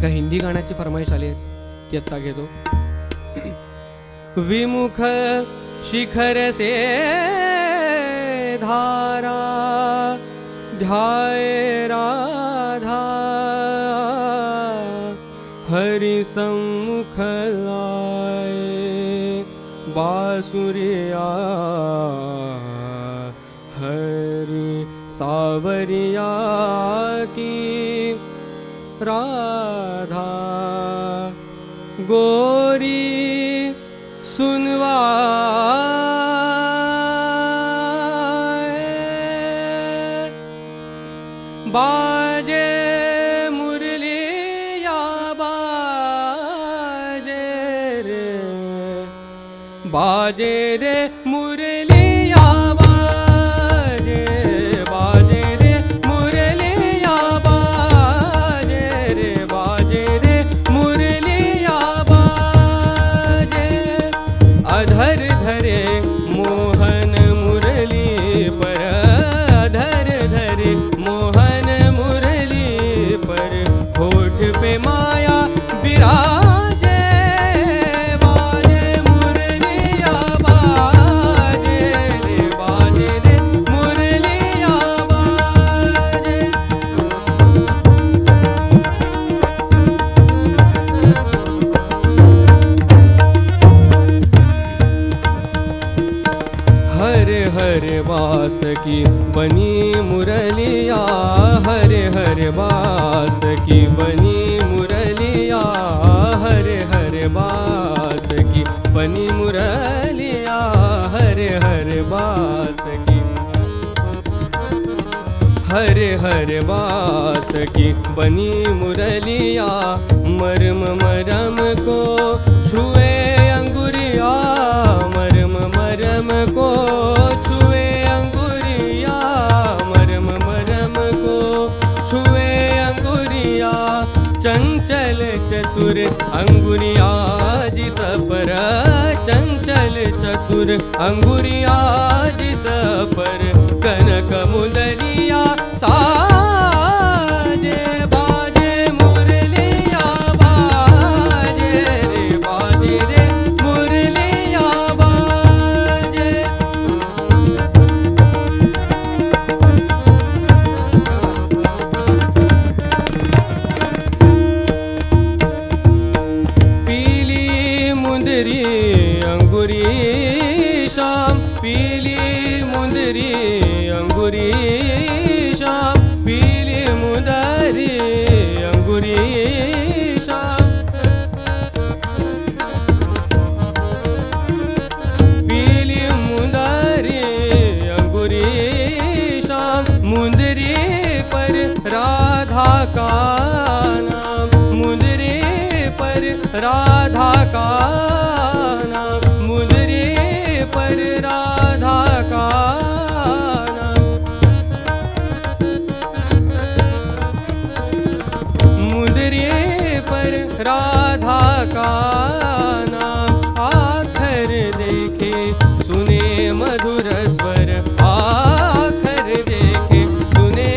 एका हिंदी गाण्याची फरमाईश आली आहे, ती आत्ता घेतो. विमुख शिखर से धारा ध्याये राधा, हरि सम्मुख लाए बासुरिया, हरि सावरिया की राधा. गोरी सुनवा बाजे मुरलिया, बाजे रे मुरलिया, बाजे रे मुरलिया, बाजे रे मुरलिया, बाजे. अधर धरे मोहन मुरली पर, अधर धरे मोहन मुरली पर, होठ पे माया विराजे, बाजे मुरलिया, बाजे रे मुरलिया, बाजे. हरे हरे बास की बनी मुरलिया, हरे हरे बास की बनी मुरलिया, हरे हरे बास की बनी मुरलिया, हरे हरे बास की, हरे हरे बास की बनी मुरलिया. मरम मरम को छुए अंगुरिया, मरम मरम को छुए अंगुरिया, मरम मरम को छुए अंगुरिया. चंचल चतुर अंगुरिया जिस पर, चंचल चतुर अंगुरिया जिस पर, कनक मुरलिया साजे, बाजे मुरलिया, बाजे रे मुरलिया, बाजे. पीली मुंदरी अंगुरी शाम, पीली मुंदरी अंगुरी शाम, पीली मुंदरी अंगुरी शाम, पीली मुंदरी अंगुरी शाम. मुंदरी पर राधा का नाम, मुंदरी पर राधा का नाम, मुंदरी पर राधा का नाम. मुंदरी पर राधा का नाम. आखर देखे सुने मधुर स्वर, आखर देखे सुने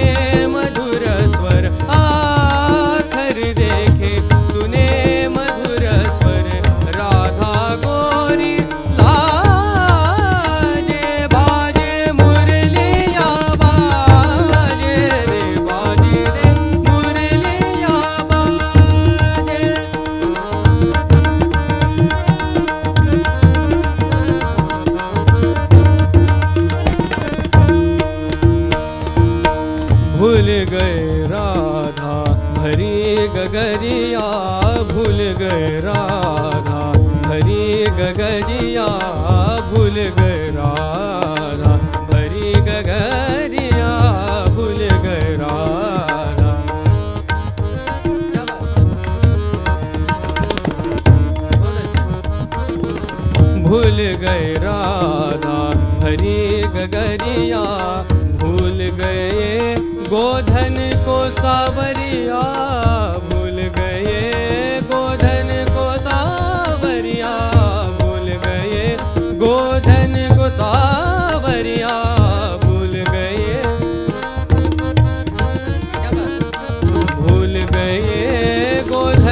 मधुर स्वर, आखर देखे सुने मधुर स्वर. राधा गोरी लाजे, बाजे मुरलिया, बाजे रे मुरलिया, बाजे. भूल गए राधा भरी गगरिया, भूल गए राधा भरी गगरिया, भूल गए राधा भरी गगरिया, भूल गए राधा. भूल गए राधा भरी गगरिया, भूल गए गोधन को सावरिया, भूल गए गोधन को सावरिया, भूल गए गोधन को सावरिया, भूल गए, भूल गए गोधन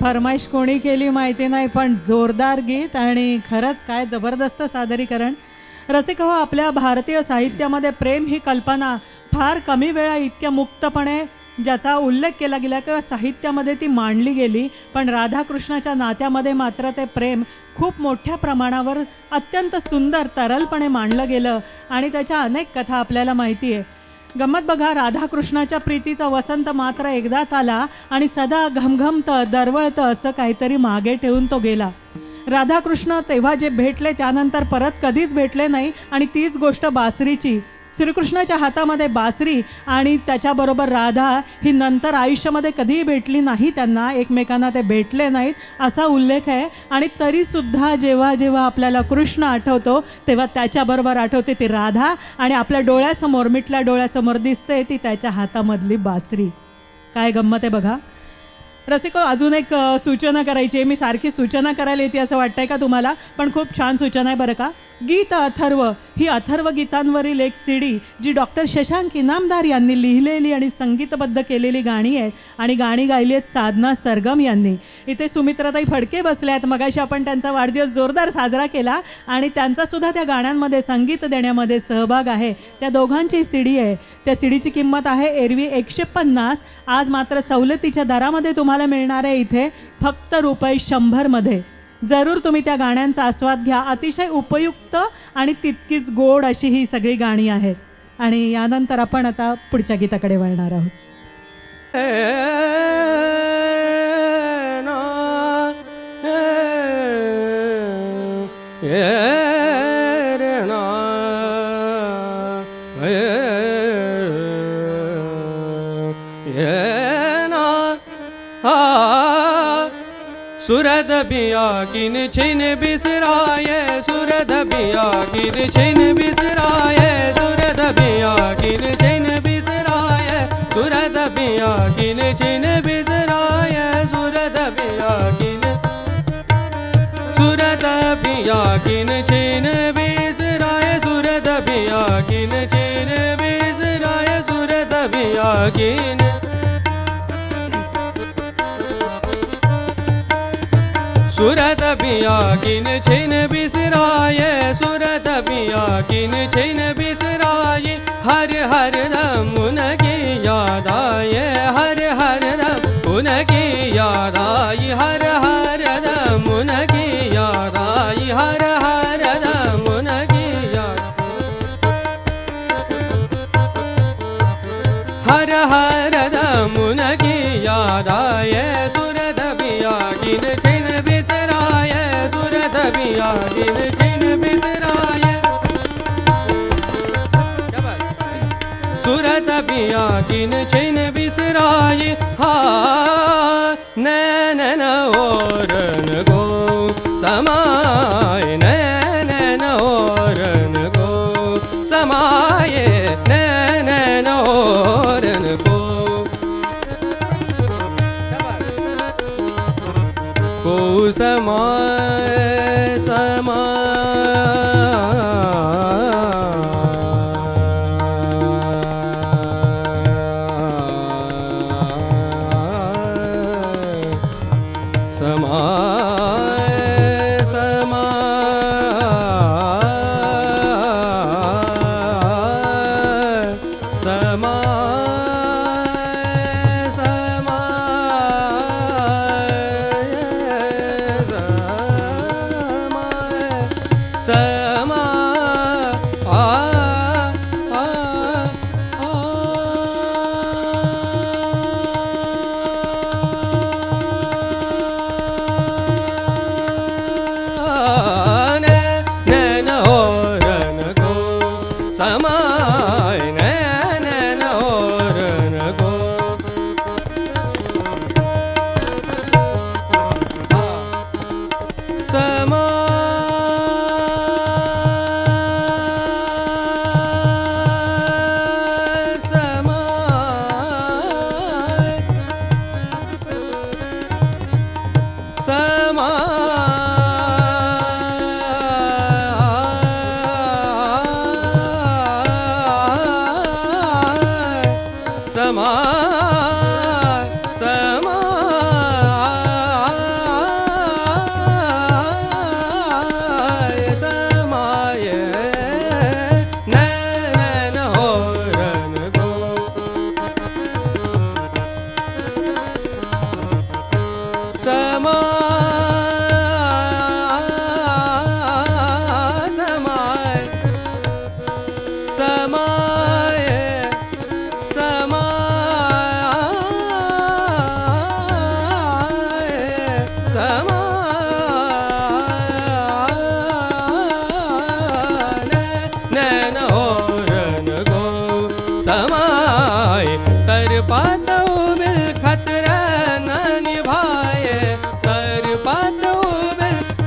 फरमाईश कोणी केली माहिती नाही, पण जोरदार गीत आणि खरंच काय जबरदस्त सादरीकरण. रसिक हो, आपल्या भारतीय साहित्यामध्ये प्रेम ही कल्पना फार कमी वेळा इतक्या मुक्तपणे ज्याचा उल्लेख केला गेला किंवा साहित्यामध्ये ती मांडली गेली, पण राधाकृष्णाच्या नात्यामध्ये मात्र ते प्रेम खूप मोठ्या प्रमाणावर अत्यंत सुंदर तरलपणे मांडलं गेलं आणि त्याच्या अनेक कथा आपल्याला माहिती आहे. गंमत बघा, राधाकृष्णाच्या प्रीतीचा वसंत मात्र एकदाच आला आणि सदा घमघमतं दरवळतं असं काहीतरी मागे ठेवून तो गेला. राधाकृष्ण तेव्हा जे भेटले त्यानंतर परत कधीच भेटले नाही आणि तीच गोष्ट बासरीची. श्रीकृष्णाच्या हातामध्ये बासरी आणि त्याच्याबरोबर राधा ही नंतर आयुष्यामध्ये कधीही भेटली नाही, त्यांना एकमेकांना ते भेटले नाहीत असा उल्लेख आहे. आणि तरीसुद्धा जेव्हा जेव्हा आपल्याला कृष्ण आठवतो तेव्हा त्याच्याबरोबर आठवते ती राधा आणि आपल्या डोळ्यासमोर, मिटल्या डोळ्यासमोर दिसते ती त्याच्या हातामधली बासरी. काय गंमत आहे बघा. रसिको, अजून एक सूचना करायची आहे. मी सारखी सूचना करायला येते असं वाटतंय का तुम्हाला? पण खूप छान सूचना आहे बरं का. गीत अथर्व ही अथर्व गीतांवरील एक सीडी जी डॉक्टर शशांक इनामदार यांनी लिहिलेली आणि संगीतबद्ध केलेली गाणी आहेत आणि गाणी गायली आहेत साधना सरगम यांनी. इथे सुमित्राताई फडके बसल्या आहेत. मगाशी आपण त्यांचा वाढदिवस जोरदार साजरा केला आणि त्यांचासुद्धा त्या गाण्यांमध्ये संगीत देण्यामध्ये सहभाग आहे. त्या दोघांची सीडी आहे. त्या सीडीची किंमत आहे एरवी 150, आज मात्र सवलतीच्या दरामध्ये तुम्हाला मिळणार आहे इथे फक्त ₹100मध्ये. जरूर तुम्ही त्या गाण्यांचा आस्वाद घ्या. अतिशय उपयुक्त आणि तितकीच गोड अशी ही सगळी गाणी आहेत. आणि यानंतर आपण आता पुढच्या गीताकडे वळणार आहोत. सुरद बिया किन छिन बिसराये, सुरद बिया किन छिन बिसराये, सुरद बिया किन छिन बिसराये, सुरद बिया किन छिन बिसराये, सुरद बिया किन, सुरद बिया किन छिन बिसराये, सुरद बिया किन छिन बिसराये, सुरद बिया किन, सुरद बिया किन छिन बिसराये, सुरद बिया किन छिन बिसराये, हर हर दम उनकी याद आए, हर हर दम उनकी याद आई, हर हर दम उनकी याद आई, हर हर दम उनकी याद, हर हर दम उनकी याद आए, सुरद बिया किन छिन बिसराये, सुरद बिया किन छिन बिसराये, सुरद बिया किन छिन बिसराये, हाँ नैन ओरन को समाये, नैन ओरन को समाये, नैन ओरन को समाय समाय समाय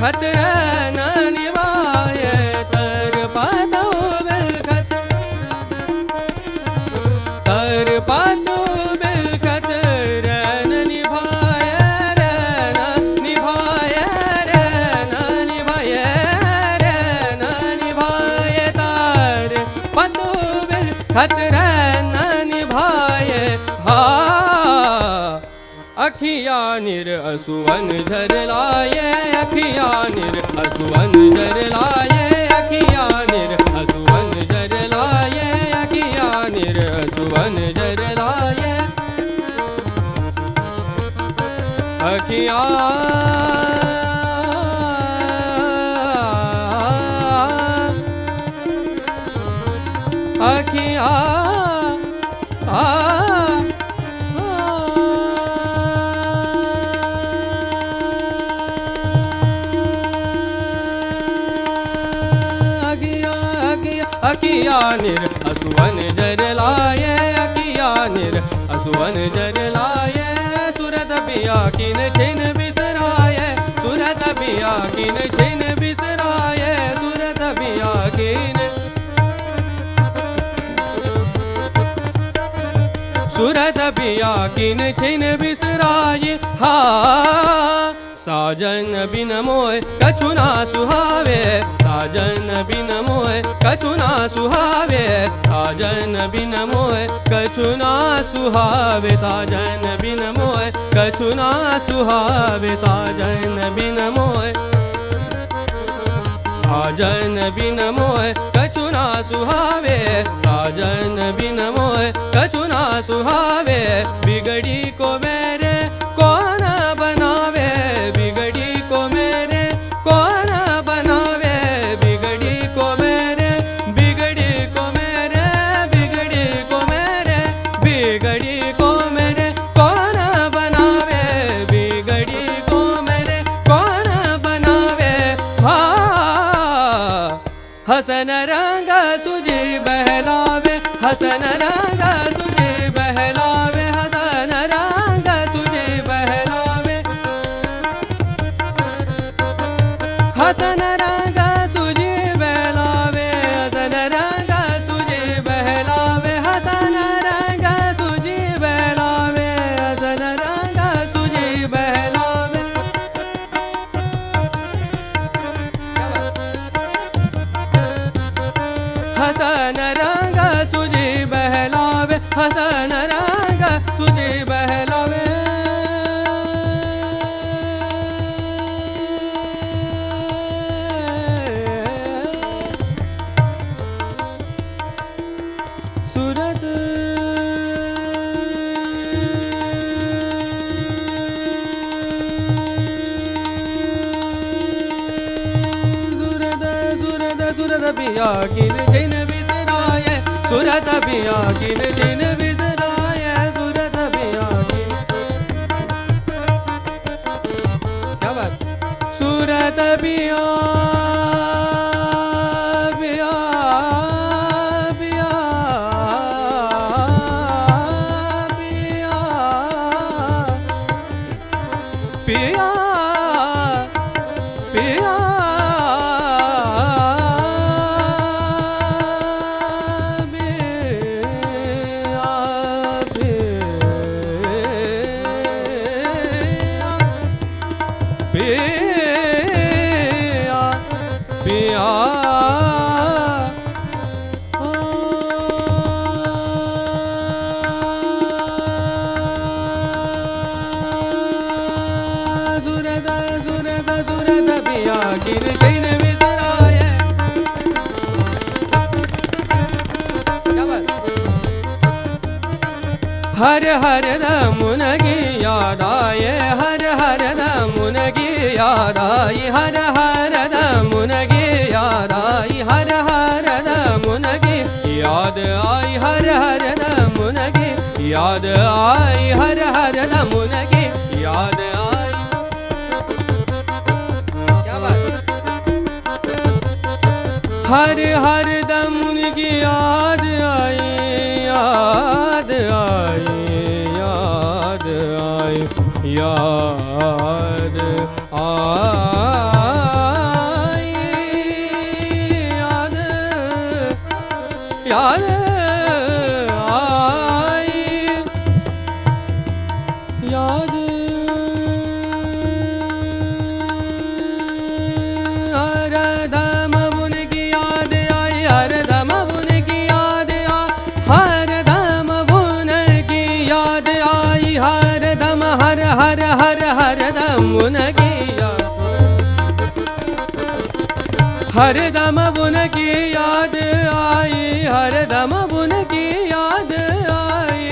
खतरा न निभाए तर पादो बिल खतरा न निभाए रे न निभाए रे न निभाए रे न निभाए तर पादो बिल खतरा न निभाए हा अखिया निर असुवन झर लाए अखिया निर असुवन झर लाए अखिया निर असुवन झर लाए अखिया निर असुवन झर लाए अखिया अखिया अखिया निर असुवन जर लाए अखिया निर असुवन जर लाए सूरत पिया किन छिन बिसराए सूरत पिया किन छिन बिसराए सूरत पिया किन सूरत पिया किन छिन बिसराए हा साजन बिन मोय कछु ना सुहावे साजन बिन मोय कछु ना सुहावे साजन बिन मोय कछु ना सुहावे साजन बिन मोय कछु ना सुहावे साजन बिन मोय साजन बिन मोय कछु ना सुहावे साजन बिन मोय कछु ना सुहावे बिगड़ी को मेरे कौन बनावे बिगड़ी को मेरे कौन बनावे बिगड़ी को मेरे बिगड़ी को मेरे बिगड़ी को मेरे बिगड़ी को मेरे कौन बनावे बिगड़ी को मेरे कौन बनावे हा हसन रंग सुजी बहलावे हसन रंग सुजी बहलावे हसन रंग सुजी बहलावे हसन रंग सुजी बहलावे हसन रंग सुजी बहलावे हसन रंग सुजी बहलावे हसन रंग सुजी बहलावे हसन रंग सुजी बहलावे हसन रंग सुजी बहलावे सूरत सूरत सूरत सूरत पिया किन छिन बिसराए सूरत पिया किन छिन बिसराए सूरत पिया किन क्या बात सूरत पिया पिया पिया पिया पिया पिया पिया सूरत सूरत सूरत पिया किन छिन बिसराए हर हर दम उनकी याद आए हर हर दम यादाई हर हर दमुनगे यादाई हर हर दमुनगे याद आई हर हर दमुनगे याद आई हर हर दमुनगे याद आई क्या बात हर हर दमुनगी याद आई याद आई याद आई याद आई याद याद आई याद हर दम उनकी याद आई हर दम उनकी याद आई हर दम उनकी याद आई हर दम हर हर हर हर दम उनकी याद हर दम उनकी याद आई हर दम उनकी याद आई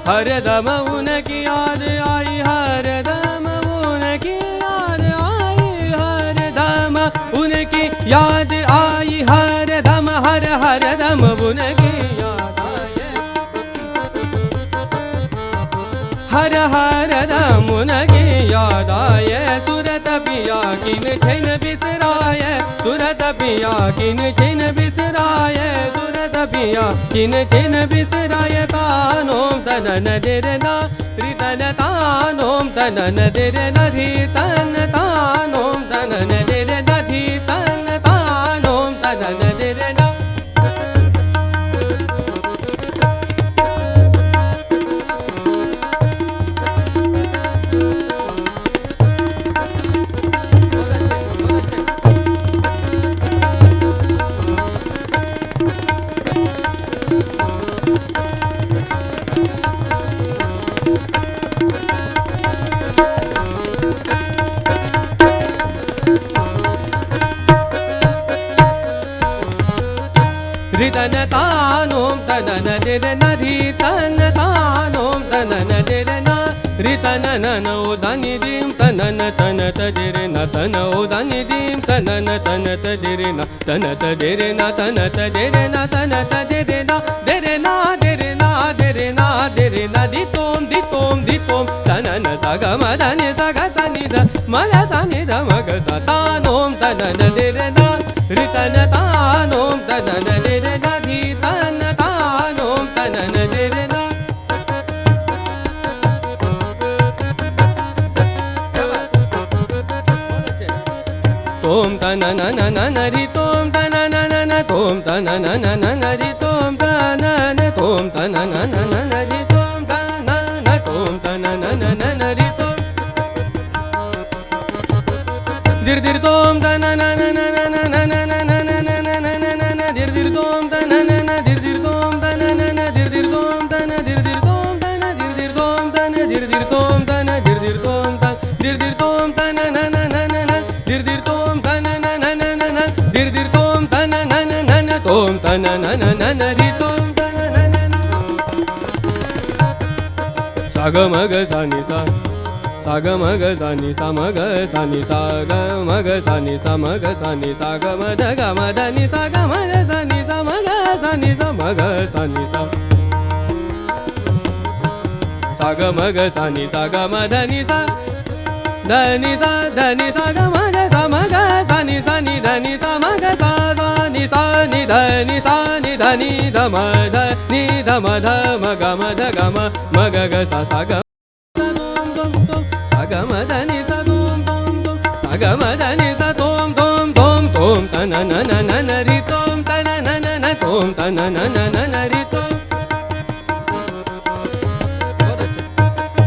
हर दम उनकी याद आई हर दम उनकी याद आई हर दम उनकी याद आई हर दम हर हर दम उनकी याद आई हर हर दम उनकी याद आए सूरत पिया किन छिन बिसराय सूरत पिया किन छिन बिसराय सूरत पिया किन छिन बिसराय तानोम तनन दिरना रितन तानोम तनन दिरना रितन तानोम तनन दिरना रितन तानोम तनन दिरना रितन तानोम तनन दिरन रितन तानोम तनन दिरन रितन नन उदनि दीम तनन तन तदिरन तन उदनि दीम तनन तन तदिरन तन तदिरन तन तदिरन तन तदिरन दिरना दिरना दिरना दिरना दितोम दितोम दितोम तनन सगम धनि सग सनिध मग सनिध मग तानोम तनन दिरन रितन तानोम तनन दिरन धीतन तानोम तनन दिरन तोम तनन नन रि तोम तनन नन तोम तनन नन रि तोम तनन तोम तनन नन रि तोम तनन तोम तनन नन रि तोम दिर दिर तोम तनन नन नन नन दिर दिर तोम तनन दिर दिर तोम तनन दिर दिर तोम तन दिर दिर तोम तन दिर दिर तोम तन दिर दिर तोम तन दिर दिर तोम तन दिर दिर तोम तन नन नन दिर दिर तोम तन नन नन दिर दिर तोम तन नन नन तोम तन नन नन रि तोम तन नन साग मग सानि सा साग मग सानि सा मग सानि सा ग मग सानि सा मग सानि सा ग म ध ग म ध नि सा ग मग सानि सा मग सानि सा मग सानि सा सा ग मग सानि सा ग म ध नि सा ध नि सा ग मग सा मग सानि सा नि ध नि सा मग सा सा नि ध नि सा नि ध नि ध म ध नि ध म ध म ग म ध ग म म ग ग सा सा ग ग म ध नि सा तोम तोम तोम सा ग म ध नि सा तोम तोम तोम तोम तन नन नन रि तोम तन नन न तोम तन नन नन रि तोम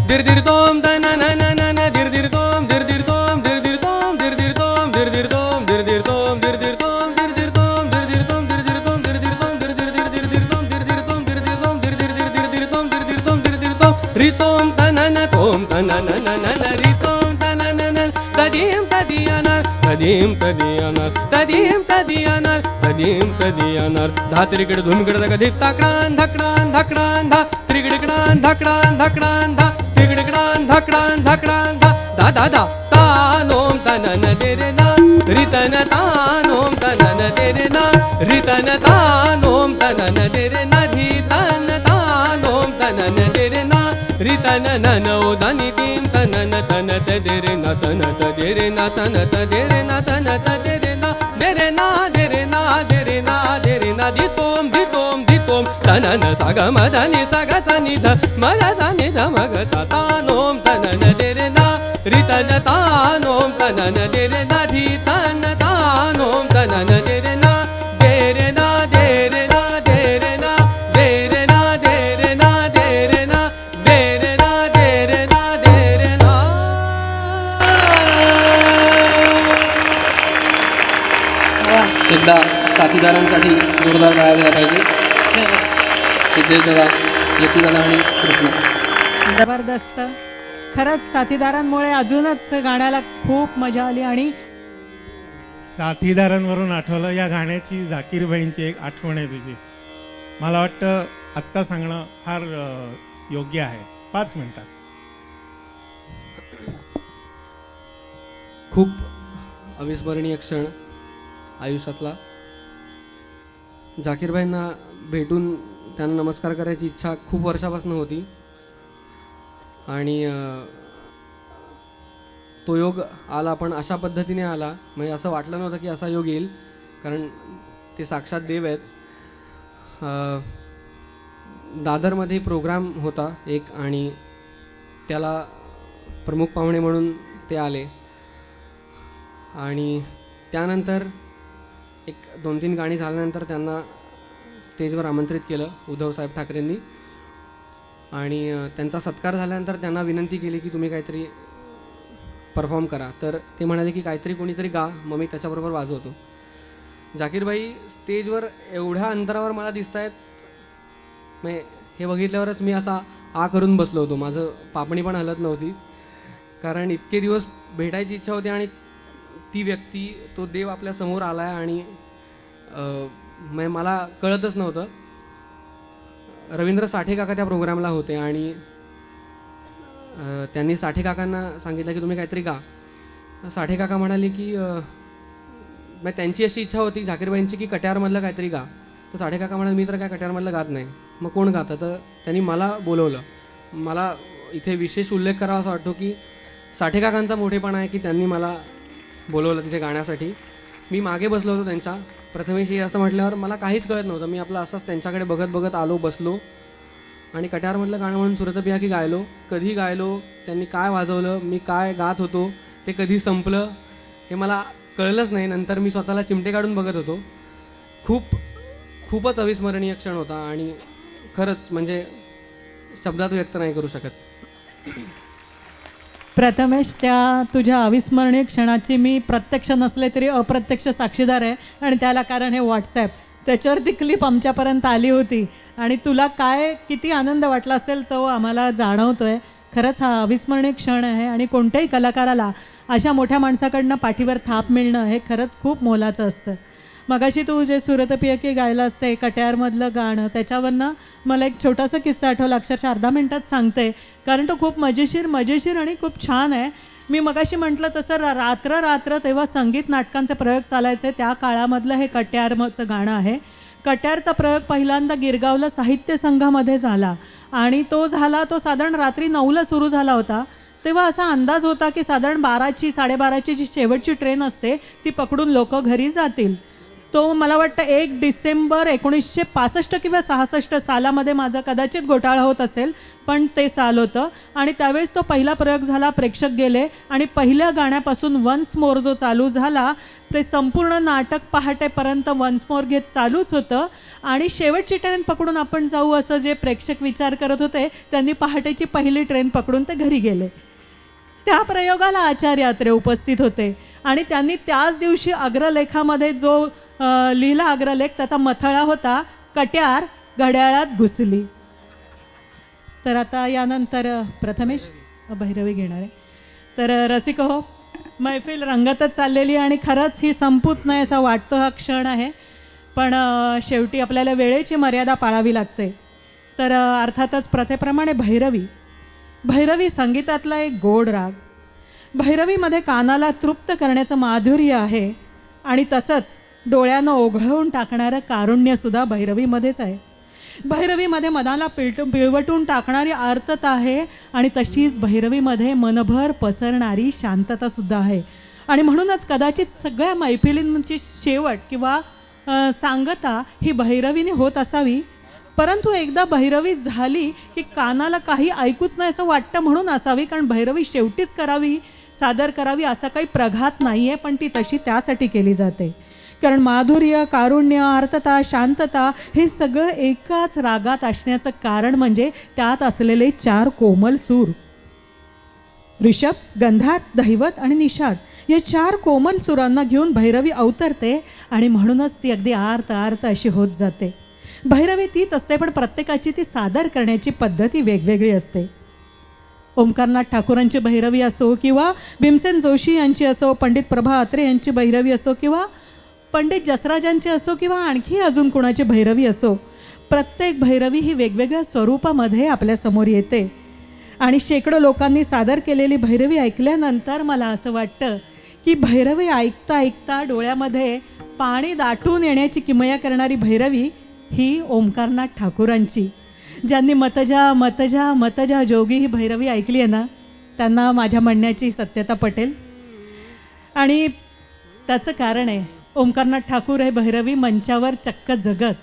दिर दिर तोम तन नन नन दिर दिर तोम दिर दिर तोम दिर दिर तोम दिर दिर तोम दिर दिर तोम दिर दिर तोम दिर दिर तोम दिर दिर तोम दिर दिर तोम दिर दिर तोम दिर दिर तोम दिर दिर दिर दिर दिर तोम दिर दिर तोम दिर दिर तोम दिर दिर दिर दिर दिर तोम दिर दिर तोम दिर दिर तोम रि तोम तन न तोम तन नन नन रि तोम तन नन तदीम तदियानर तदीम तदियानर तदीम तदियानर तदीम तदियानर धा त्रिगड धुमगड दग धित्ताकडान धकडान धकडान धा त्रिगडकडान धकडान धकडान धा त्रिगडकडान धकडान धकडान धा धा धा धा तानोम तन रितन तानोम तनन तेरे ना रितन तानोम तनन तेरे ना रितन तानोम तनन तेरे ना रितन नन उदनि तीम तनन तन तेरे ना तन तेरे ना तन तेरे ना तन तेरे ना तेरे ना तेरे ना तेरे ना तेरे ना दितोम दितोम दितोम तनन सग मदनि सग सनिध मग सनिध मग तानोम तनन तेरे ना रितन तानोम तनन तेरे ना रितन तानोम तनन तेरे ना तेरे ना तेरे ना तेरे ना तेरे ना तेरे ना तेरे ना तेरे ना तेरे ना तेरे ना. एकदा साथीदारांसाठी जोरदार टाळ्या झाल्या पाहिजे. सिद्धेश दादा, यती दादा आणि कृष्ण. जबरदस्त. खरंच साथीदारांमुळे अजूनच गाण्याला खूप मजा आली. आणि साथीदारांवरून आठवलं, या गाण्याची झाकीरबाईंची एक आठवण आहे तुझी. मला वाटतं आत्ता सांगणं फार योग्य आहे. 5 मिनिटात. खूप अविस्मरणीय क्षण आयुष्यातला. झाकीरबाईंना भेटून त्यांना नमस्कार करायची इच्छा खूप वर्षापासून होती आणि तो योग आला, पण अशा पद्धतीने आला म्हणजे असं वाटलं नव्हतं की असा योग येईल, कारण ते साक्षात देव आहेत. दादरमध्ये प्रोग्राम होता एक आणि त्याला प्रमुख पाहुणे म्हणून ते आले आणि त्यानंतर एक 2-3 गाणी झाल्यानंतर त्यांना स्टेजवर आमंत्रित केलं उद्धवसाहेब ठाकरेंनी आणि त्यांचा सत्कार झाल्यानंतर त्यांना विनंती केली की तुम्ही काहीतरी परफॉर्म करा. तर ते म्हणाले की काहीतरी कोणीतरी गा, मग मी त्याच्याबरोबर वाजवतो. झाकीरबाई स्टेजवर एवढ्या अंतरावर मला दिसत आहेत, म्हणजे हे बघितल्यावरच मी असा आ करून बसलो होतो. माझं पापणी पण हलत नव्हती, कारण इतके दिवस भेटायची इच्छा होती आणि ती व्यक्ती, तो देव आपल्या समोर आला आहे आणि म्हणजे मला कळतच नव्हतं. रवींद्र साठे काका त्या प्रोग्रामला होते आणि त्यांनी साठे काकांना सांगितलं की तुम्ही काहीतरी गा. साठे काका म्हणाले की मग त्यांची अशी इच्छा होती झाकीरबाईंची की कट्यारमधलं काहीतरी गा. तर साठे काका म्हणाले मी तर काय कट्यारमधलं गात नाही, मग कोण गातं. तर त्यांनी मला बोलवलं. मला इथे विशेष उल्लेख करावा असा वाटतो की साठे काकांचा मोठेपणा आहे की त्यांनी मला बोलवलं तिथे गाण्यासाठी. मी मागे बसलो होतो त्यांच्या. प्रथमेश असं म्हटल्यावर मला काहीच कळत नव्हतं. मी आपलं असंच त्यांच्याकडे बघत बघत आलो, बसलो आणि कट्यारमधलं गाणं म्हणून सुरत पिया की गायलो. कधी गायलो, त्यांनी काय वाजवलं, मी काय गात होतो, ते कधी संपलं हे मला कळलंच नाही. नंतर मी स्वतःला चिमटे काढून बघत होतो. खूपच अविस्मरणीय क्षण होता आणि खरंच म्हणजे शब्दात व्यक्त नाही करू शकत. प्रथमेश, त्या तुझ्या अविस्मरणीय क्षणाची मी प्रत्यक्ष नसले तरी अप्रत्यक्ष साक्षीदार आहे आणि त्याला कारण हे व्हॉट्सॲप. त्याच्यावर ती क्लिप आमच्यापर्यंत आली होती आणि तुला काय किती आनंद वाटला असेल तो आम्हाला जाणवतो आहे. खरंच हा अविस्मरणीय क्षण आहे आणि कोणत्याही कलाकाराला अशा मोठ्या माणसाकडनं पाठीवर थाप मिळणं हे खरंच खूप मोलाचं असतं. मगाशी तू जे सुरत पियकी गायलं असते कट्यारमधलं गाणं, त्याच्यावरनं मला एक छोटासा किस्सा आठवला. अक्षरशः अर्धा मिनटात सांगते, कारण तो खूप मजेशीर आणि खूप छान आहे. मी मगाशी म्हटलं तसं रात्र तेव्हा संगीत नाटकांचे प्रयोग चालायचे. त्या काळामधलं हे कट्यारचं गाणं आहे. कट्यारचा प्रयोग पहिल्यांदा गिरगावला साहित्य संघामध्ये झाला आणि तो साधारण रात्री 9ला सुरू झाला होता. तेव्हा असा अंदाज होता की साधारण 12ची 12:30ची जी शेवटची ट्रेन असते ती पकडून लोक घरी जातील. तो मला वाटतं 1 डिसेंबर 1965 किंवा 66 सालामध्ये माझा कदाचित घोटाळा होत असेल, पण ते साल होतं आणि त्यावेळेस तो पहिला प्रयोग झाला. प्रेक्षक गेले आणि पहिल्या गाण्यापासून वन्स मोर जो चालू झाला ते संपूर्ण नाटक पहाटेपर्यंत वन्स मोर घेत चालूच होतं आणि शेवटची ट्रेन पकडून आपण जाऊ असं जे प्रेक्षक विचार करत होते त्यांनी पहाटेची पहिली ट्रेन पकडून ते घरी गेले. त्या प्रयोगाला आचार्य अत्रे उपस्थित होते आणि त्यांनी त्याच दिवशी अग्रलेखामध्ये जो लिहिला अग्रलेख त्याचा मथळा होता कट्यार घड्याळात घुसली. तर आता यानंतर प्रथमेश भैरवी घेणार आहे. तर रसिक हो, मैफिल रंगतच चाललेली आणि खरंच ही संपूच नाही असा वाटतो हा क्षण आहे, पण शेवटी आपल्याला वेळेची मर्यादा पाळावी लागते. तर अर्थातच प्रथेप्रमाणे भैरवी संगीतातला एक गोड राग. भैरवीमध्ये कानाला तृप्त करण्याचं माधुर्य आहे. आणि तसंच डोळ्यानं ओघळून टाकणारं कारुण्यसुद्धा भैरवीमध्येच आहे. भैरवीमध्ये मनाला पिळवटून टाकणारी आर्तता आहे आणि तशीच भैरवीमध्ये मनभर पसरणारी शांततासुद्धा आहे. आणि म्हणूनच कदाचित सगळ्या मैफिलींची शेवट किंवा सांगता ही भैरवीने होत असावी. परंतु एकदा भैरवी झाली की कानाला काही ऐकूच नाही असं वाटतं म्हणून असावी, कारण भैरवी शेवटीच करावी, सादर करावी असा काही प्रघात नाही आहे, पण ती तशी त्यासाठी केली जाते. कारण माधुर्य, कारुण्य, आर्तता, शांतता हे सगळं एकाच रागात असण्याचं कारण म्हणजे त्यात असलेले 4 कोमल सूर, ऋषभ, गंधार, दैवत आणि निषाद या 4 कोमल सुरांना घेऊन भैरवी अवतरते आणि म्हणूनच ती अगदी आर्त आर्त अशी होत जाते. भैरवी तीच असते, पण प्रत्येकाची ती सादर करण्याची पद्धती वेगवेगळी असते. ओंकारनाथ ठाकूरांची भैरवी असो किंवा भीमसेन जोशी यांची असो, पंडित प्रभा अत्रे यांची भैरवी असो किंवा पंडित जसराजांची असो किंवा आणखी अजून कुणाची भैरवी असो, प्रत्येक भैरवी ही वेगवेगळ्या स्वरूपामध्ये आपल्यासमोर येते. आणि शेकडो लोकांनी सादर केलेली भैरवी ऐकल्यानंतर मला असं वाटतं की भैरवी ऐकता ऐकता डोळ्यामध्ये पाणी दाटून येण्याची किमया करणारी भैरवी ही ओंकारनाथ ठाकूरांची. ज्यांनी मतजा मतजा मतजा जोगी ही भैरवी ऐकली आहे ना, त्यांना माझ्या म्हणण्याची सत्यता पटेल. आणि त्याचं कारण आहे, ओंकारनाथ ठाकूर हे भैरवी मंचावर चक्क जगत.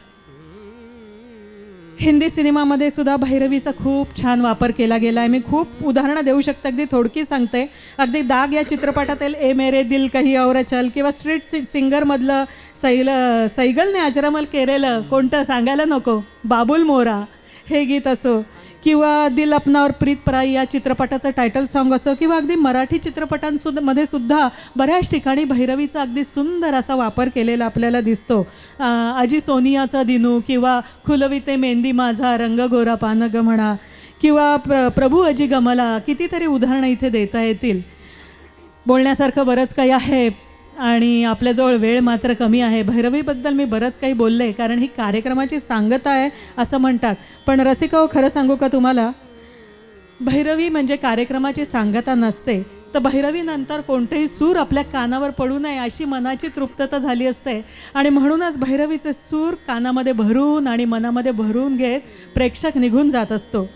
हिंदी सिनेमामध्ये सुद्धा भैरवीचा खूप छान वापर केला गेला आहे. मी खूप उदाहरणं देऊ शकते, अगदी थोडकी सांगते. अगदी दाग या चित्रपटातील ए मेरे दिल कही और चल किंवा स्ट्रीट सिंगरमधलं सैगलने अजरामल केलेलं कोणतं सांगायला नको, बाबुल मोरा हे गीत असो किंवा दिल अपना और प्रीत पराई या चित्रपटाचं टायटल सॉन्ग असो किंवा अगदी मराठी चित्रपटांमध्ये सुद्धा बऱ्याच ठिकाणी भैरवीचा अगदी सुंदर असा वापर केलेला आपल्याला दिसतो. आजी सोनियाचा दिनू किंवा खुलविते मेहंदी माझा रंग गोरा पानग म्हणा किंवा प्रभू अजी गमला, कितीतरी उदाहरणं इथे देता येतील. बोलण्यासारखं बरंच काही आहे आणि आपल्याजवळ वेळ मात्र कमी आहे. भैरवीबद्दल मी बरंच काही बोलले कारण ही कार्यक्रमाची सांगता आहे असं म्हणतात, पण रसिको खरं सांगू का तुम्हाला, भैरवी म्हणजे कार्यक्रमाची सांगता नसते, तर भैरवीनंतर कोणतेही सूर आपल्या कानावर पडू नये अशी मनाची तृप्तता झाली असते. आणि म्हणूनच भैरवीचे सूर कानामध्ये भरून आणि मनामध्ये भरून घेत प्रेक्षक निघून जात असतो.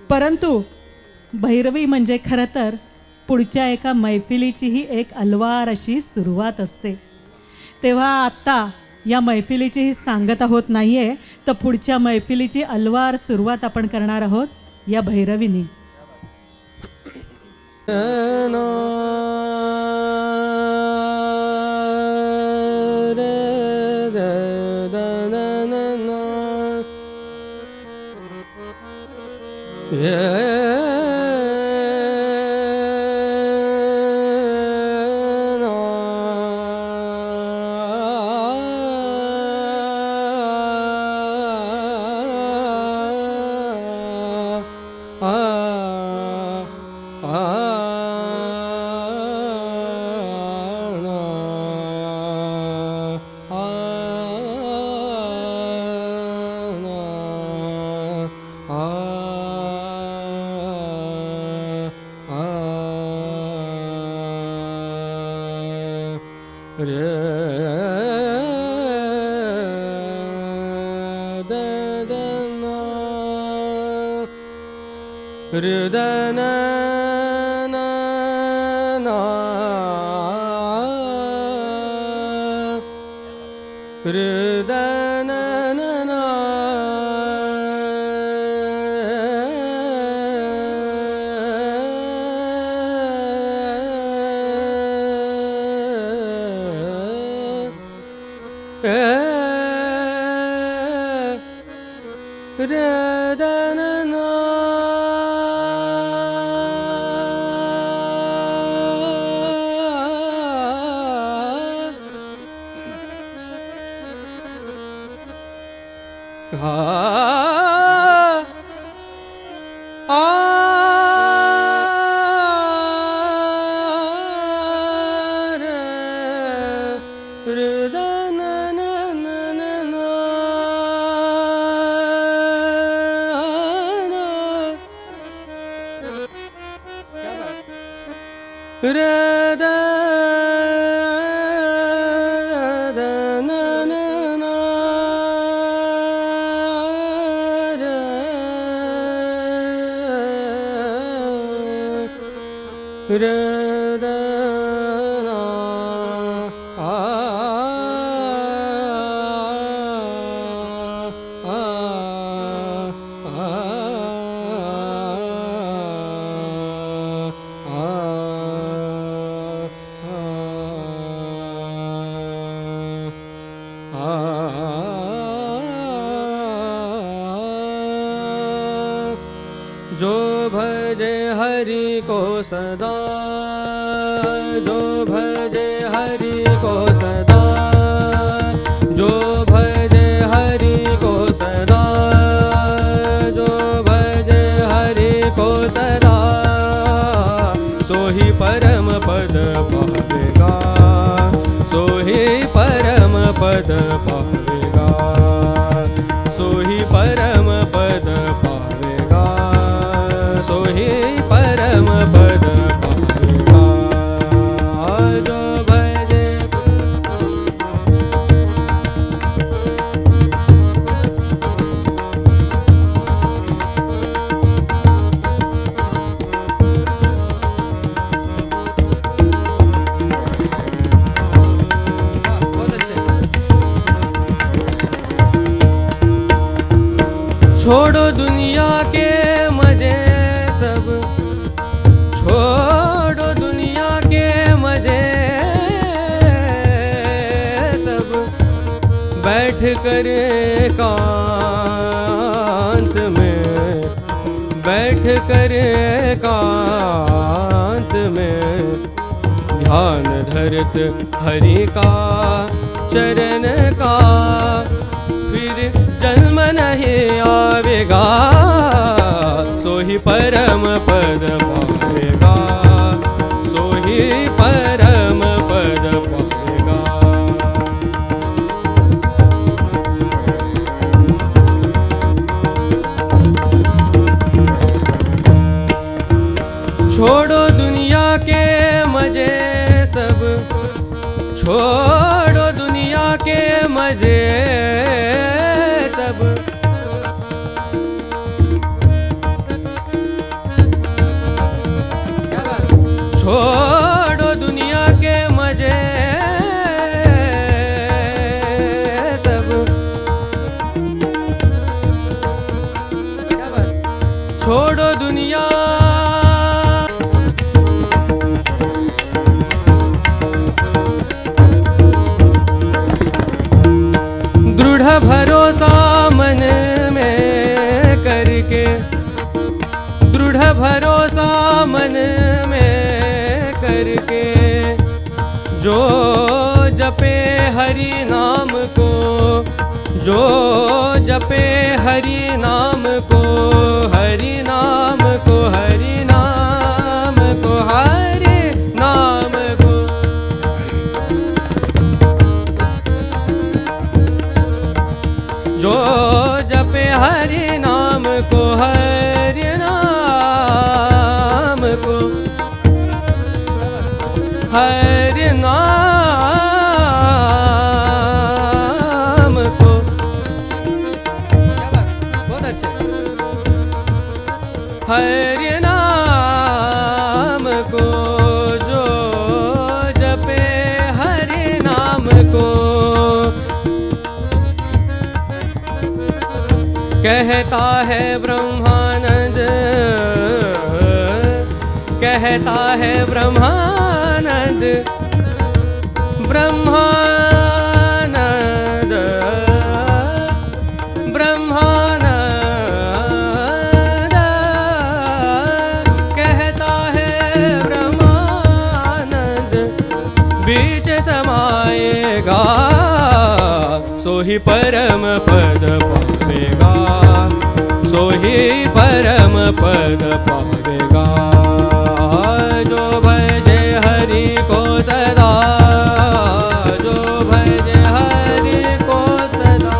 परंतु भैरवी म्हणजे खरं तर पुढच्या एका मैफिलीचीही एक अलवार अशी सुरुवात असते. तेव्हा आत्ता या मैफिलीची ही सांगता होत नाही आहे, तर पुढच्या मैफिलीची अलवार सुरुवात आपण करणार आहोत या भैरवीनी. वदना आ आ आ जो भजे हरि को सदा, जो भजे हरि को सदा, जो भजे हरि को सदा, जो भजे हरि को सदा, सोही परम पद पावेगा, सोही परम पद पावेगा, सोही परम पद पावेगा, सोही परम पद पावेगा। जो भजे बहुत अच्छे। छोड़ो दुनिया के मजे सब, छोड़ो दुनिया के मजे सब, बैठ कर एकांत में, बैठ कर एकांत में, ध्यान धरत हरि का चरण का, फिर जन्म नहीं आवेगा, सोही परम पद पावेगा, सोही परम पद पावेगा। छोड़ो दुनिया के मजे सब, छोड़ो दुनिया के मजे सब, छोड़ो दुनिया के मजे सब, छोड़ो दुनिया दृढ़ भरोसा मन में करके, दृढ़ भरोसा मन में करके, जो जपे हरि नाम को, जो जपे हरि नाम को, हरि नाम को, हरि नाम को, हरि नाम को, जो जपे हरि नाम को, हरि नाम को, हरि नाम को, बहुत अच्छे, हरि नाम को, जो जपे हरि नाम को, कहता है ब्रह्मानंद, कहता है ब्रह्मानंद, ब्रह्मानंद, ब्रह्मानंद, कहता है ब्रह्मानंद, बीच समाएगा, सोही परम पद पावेगा, सोही परम पद पावेगा। जो भजे हरि को सदा, जो भजे हरि को सदा,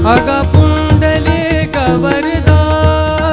अग पुंडलिक वरदान,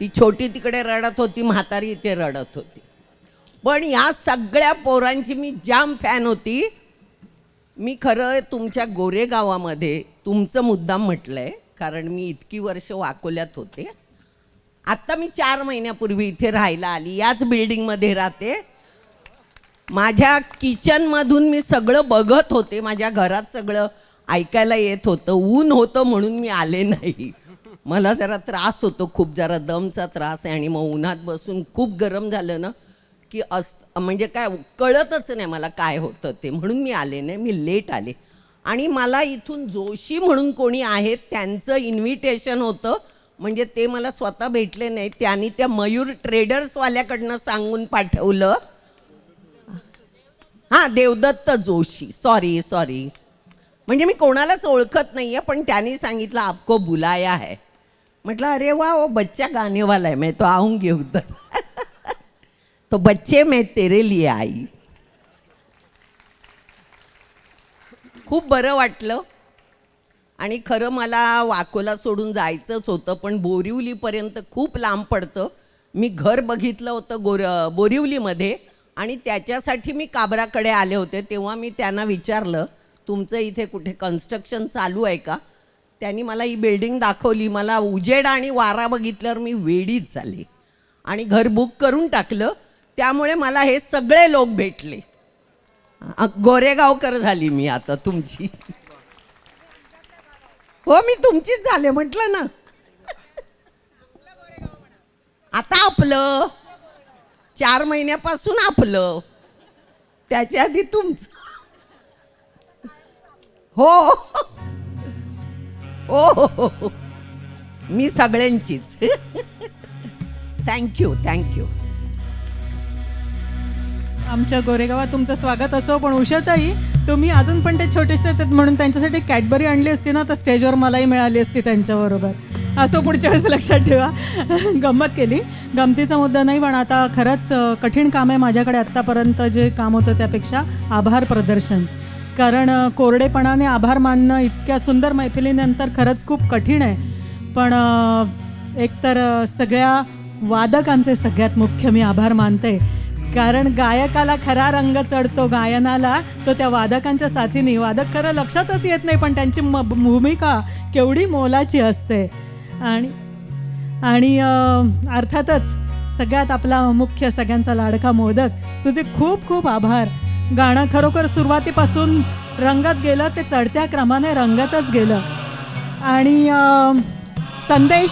ती छोटी तिकडे रडत होती, म्हातारी इथे रडत होती. पण या सगळ्या पोरांची मी जाम फॅन होती. मी खरं तुमच्या गोरेगावामध्ये तुमचं मुद्दाम म्हटलं आहे, कारण मी इतकी वर्ष वाकोल्यात होते. आत्ता मी 4 महिन्यापूर्वी इथे राहायला आली, याच बिल्डिंगमध्ये राहते. माझ्या किचनमधून मी सगळं बघत होते, माझ्या घरात सगळं ऐकायला येत होतं. ऊन होतं म्हणून मी आले नाही. मला जरा त्रास होतो, खूप जरा दमचा त्रास आहे, आणि मग उन्हात बसून खूप गरम झालं ना की म्हणजे काय कळतच नाही मला काय होतं ते, म्हणून मी आले नाही, मी लेट आले. आणि मला इथून जोशी म्हणून कोणी आहेत त्यांचं इन्व्हिटेशन होतं, म्हणजे ते मला स्वतः भेटले नाही, त्यांनी त्या मयूर ट्रेडर्सवाल्याकडनं सांगून पाठवलं. हां, देवदत्त जोशी, सॉरी, म्हणजे मी कोणालाच ओळखत नाही आहे, पण त्यांनी सांगितलं आपको बुलाया है. म्हटलं अरे वा, वो बच्चा गाने वाला है, मैं तो आऊंगी उधर. तो बच्चे मैं तेरे लिए आई. खूप बरं वाटलं. आणि खरं मला वाकोला सोडून जायचंच होतं, पण बोरिवलीपर्यंत खूप लांब पडतं. मी घर बघितलं होतं बोरिवलीमध्ये, आणि त्याच्यासाठी मी काबराकडे आले होते. तेव्हा मी त्यांना विचारलं तुमचं इथे कुठे कन्स्ट्रक्शन चालू आहे का. त्यांनी मला ही बिल्डिंग दाखवली. मला उजेड आणि वारा बघितल्यावर मी वेडीच झाले आणि घर बुक करून टाकलं. त्यामुळे मला हे सगळे लोक भेटले. गोरेगावकर झाली मी आता तुमची. हो, मी तुमचीच झाले म्हटलं ना. आता आपलं 4 महिन्यापासून आपलं, त्याच्या आधी तुमचं. हो हो, मी सगळ्यांचीच. थँक्यू. आमच्या गोरेगावात तुमचं स्वागत असो, पण उषाताई तुम्ही अजून पण ते छोटेसे आहेत म्हणून त्यांच्यासाठी कॅडबरी आणली असती ना, तर स्टेजवर मलाही मिळाली असती त्यांच्याबरोबर. असं पुढच्या वेळेस लक्षात ठेवा. गंमत केली, गमतीचा मुद्दा नाही, पण आता खरंच कठीण काम आहे माझ्याकडे. आत्तापर्यंत जे काम होतं त्यापेक्षा आभार प्रदर्शन, कारण कोरडेपणाने आभार मानणं इतक्या सुंदर मैफिलीनंतर खरंच खूप कठीण आहे. पण एकतर सगळ्या वादकांचे सगळ्यात मुख्य मी आभार मानते, कारण गायकाला खरा रंग चढतो गायनाला तो त्या वादकांच्या साथीने. वादक खरं लक्षातच येत नाही, पण त्यांची भूमिका केवढी मोलाची असते. आणि अर्थातच सगळ्यात आपला मुख्य सगळ्यांचा लाडका मोदक, तुझे खूप खूप आभार. गाणं खरोखर सुरुवातीपासून रंगत गेलं, ते चढत्या क्रमाने रंगतच गेलं. आणि संदेश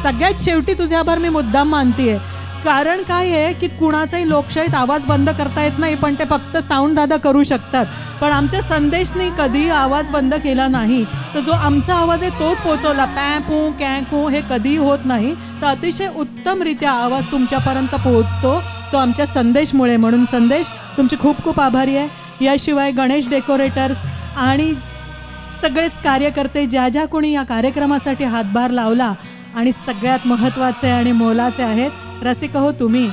सगळ्यात शेवटी तुझे आभार मी मुद्दाम मानते, कारण काय आहे की कुणाचाही लोकशाहीत आवाज बंद करता येत नाही, पण ते फक्त साऊंड दादा करू शकतात. पण आमच्या संदेशने कधी आवाज बंद केला नाही, तर जो आमचा आवाज आहे तोच पोचवला. पॅ पू कॅ कू हे कधीही होत नाही, तर अतिशय उत्तमरित्या आवाज तुमच्यापर्यंत पोहोचतो तो आमच्या संदेशमुळे. म्हणून संदेश तुमचे खूप खूप आभारी आहे. याशिवाय गणेश डेकोरेटर्स आणि सगळेच कार्यकर्ते, ज्या कोणी या कार्यक्रमासाठी हातभार लावला, आणि सगळ्यात महत्त्वाचे आणि मोलाचे आहेत रसिक हो तुम्ही.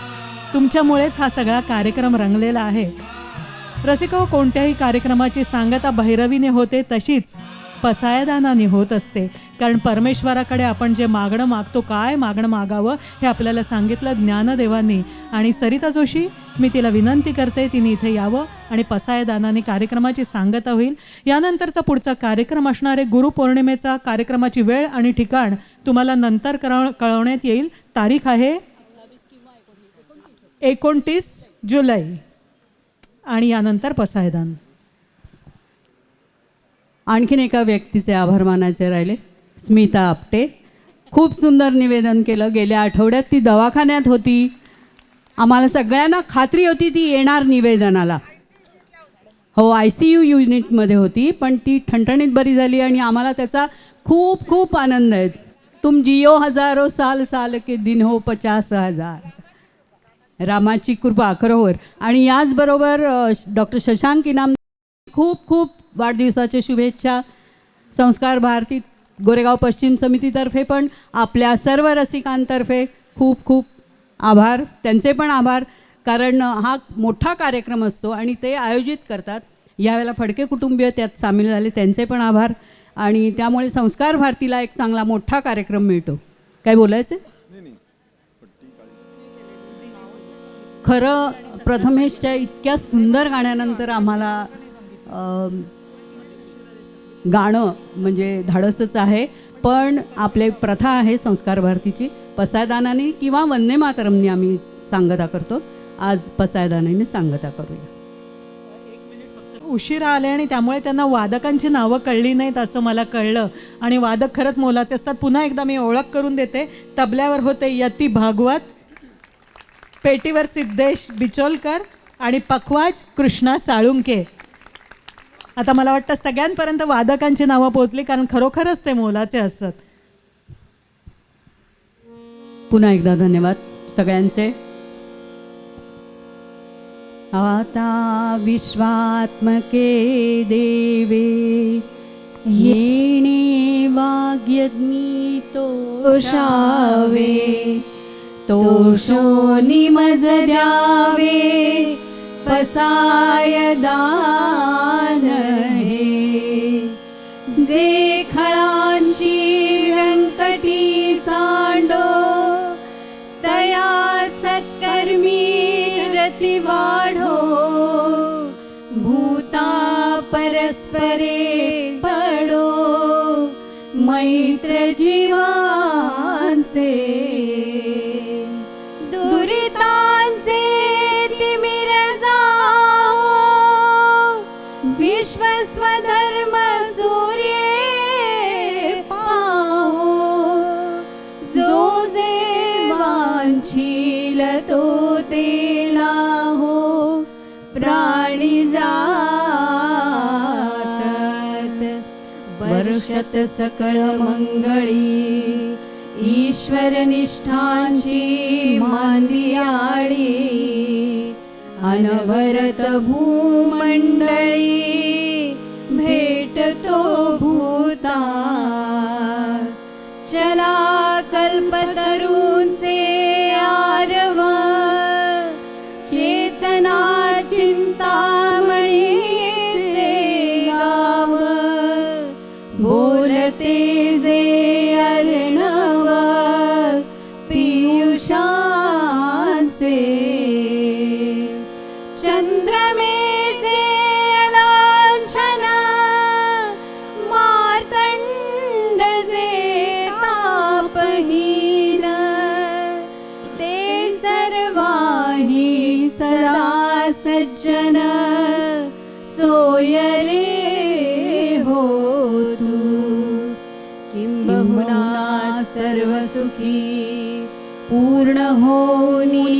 तुमच्यामुळेच हा सगळा कार्यक्रम रंगलेला आहे. रसिक हो, कोणत्याही कार्यक्रमाची सांगता भैरवीने होते, तशीच पसायदानाने होत असते. कारण परमेश्वराकडे आपण जे मागणं मागतो, काय मागणं मागावं हे आपल्याला सांगितलं ज्ञानदेवांनी. आणि सरिता जोशी, मी तिला विनंती करते तिने इथे यावं आणि पसायदानाने कार्यक्रमाची सांगता होईल. यानंतरचा पुढचा कार्यक्रम असणारे गुरुपौर्णिमेचा कार्यक्रमाची वेळ आणि ठिकाण तुम्हाला नंतर कळवण्यात येईल. तारीख आहे 29 जुलै आणि यानंतर पसायदान. आणखीन एका व्यक्तीचे आभार मानायचे राहिले, स्मिता आपटे. खूप सुंदर निवेदन केलं. गेल्या आठवड्यात ती दवाखान्यात होती, आम्हाला सगळ्यांना खात्री होती ती येणार निवेदनाला. हो, ICU युनिटमध्ये होती, पण ती ठणठणीत बरी झाली आणि आम्हाला त्याचा खूप खूप आनंद आहे. तुम जियो हजारो साल, साल के दिन हो 50,000. रामाची कृपा खरोखर. आणि याचबरोबर डॉक्टर शशांक इनाम, खूप खूप वाढदिवसाच्या शुभेच्छा. संस्कार भारती गोरेगाव पश्चिम समितीतर्फे पण आपल्या सर्व रसिकांतर्फे खूप खूप आभार. त्यांचे पण आभार, कारण हा मोठा कार्यक्रम असतो आणि ते आयोजित करतात. यावेळेला फडके कुटुंबीय त्यात सामील झाले, त्यांचे पण आभार. आणि त्यामुळे संस्कार भारतीला एक चांगला मोठा कार्यक्रम मिळतो. काय बोलायचं? खरं प्रथमेशच्या इतक्या सुंदर गाण्यानंतर आम्हाला गाणं म्हणजे धाडसच आहे. पण आपले प्रथा आहे संस्कार भारतीची, पसायदानाने किंवा वंदे मातरमने आम्ही सांगता करतो. आज पसायदानाने सांगता करूया. उशिरा आले आणि त्यामुळे त्यांना वादकांची नावं कळली नाहीत असं मला कळलं, आणि वादक खरंच मोलाचे असतात. पुन्हा एकदा मी ओळख करून देते. तबल्यावर होते यती भागवत, पेटीवर सिद्धेश बिचोलकर आणि पखवाज कृष्णा साळुंके. आता मला वाटतं सगळ्यांपर्यंत वादकांची नावं पोहोचली, कारण खरोखरच ते मोलाचे असतात. पुन्हा एकदा धन्यवाद सगळ्यांचे. आता विश्वात्मके देवे येणे वाग्यज्ञी तोषावे, तोषो निमज द्यावे पसाय दान हे. जे खळांची व्यंकटी सांडो तया सत्कर्मी रती वाढो. भूता परस्परे पडो मैत्र जीवांचे. दुरितांचे तिमिर जाओ विश्व स्वधर्म सूर्य पाहो. जो जे वांछील तो तेला हो प्राणी जातात. वर्षत सकळ मंगळी ईश्वर निष्ठांची मांदियाळी. अनवरत भूमंडळी भेटतो भूता. चला कल्पतरूंचे आरव चेतना चिंतामणीचे गाव. बोलते जे अर्णव पियुषांचे. चंद्रमेचे लांछन मार्तंड जे तापहीन. ते सर्वाही सदा सज्जन सोय रे हो तू. किंबहुना सर्वसुखी पूर्ण होनी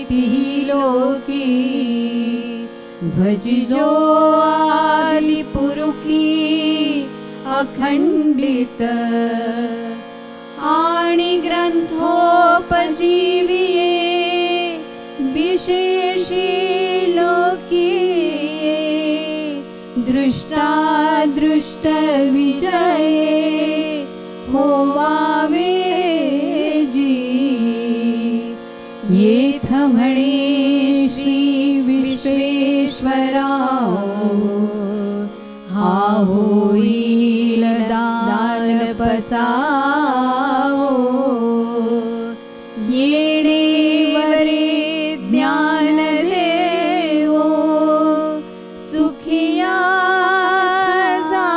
तिही लोकी. भजिजो आदि पुरुखी अखंडित. आणि ग्रंथोपजीविये विशेषी लोकीये. दृष्टादृष्ट विजये होवावे जी. येथ म्हणे श्री विश्वेश्वराव हा होईल दान पसावो. येणे वरे ज्ञान देवो सुखिया झाला.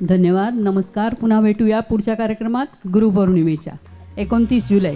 धन्यवाद. नमस्कार. पुन्हा भेटूया पुढच्या कार्यक्रमात गुरुपौर्णिमेच्या 29 जुलै.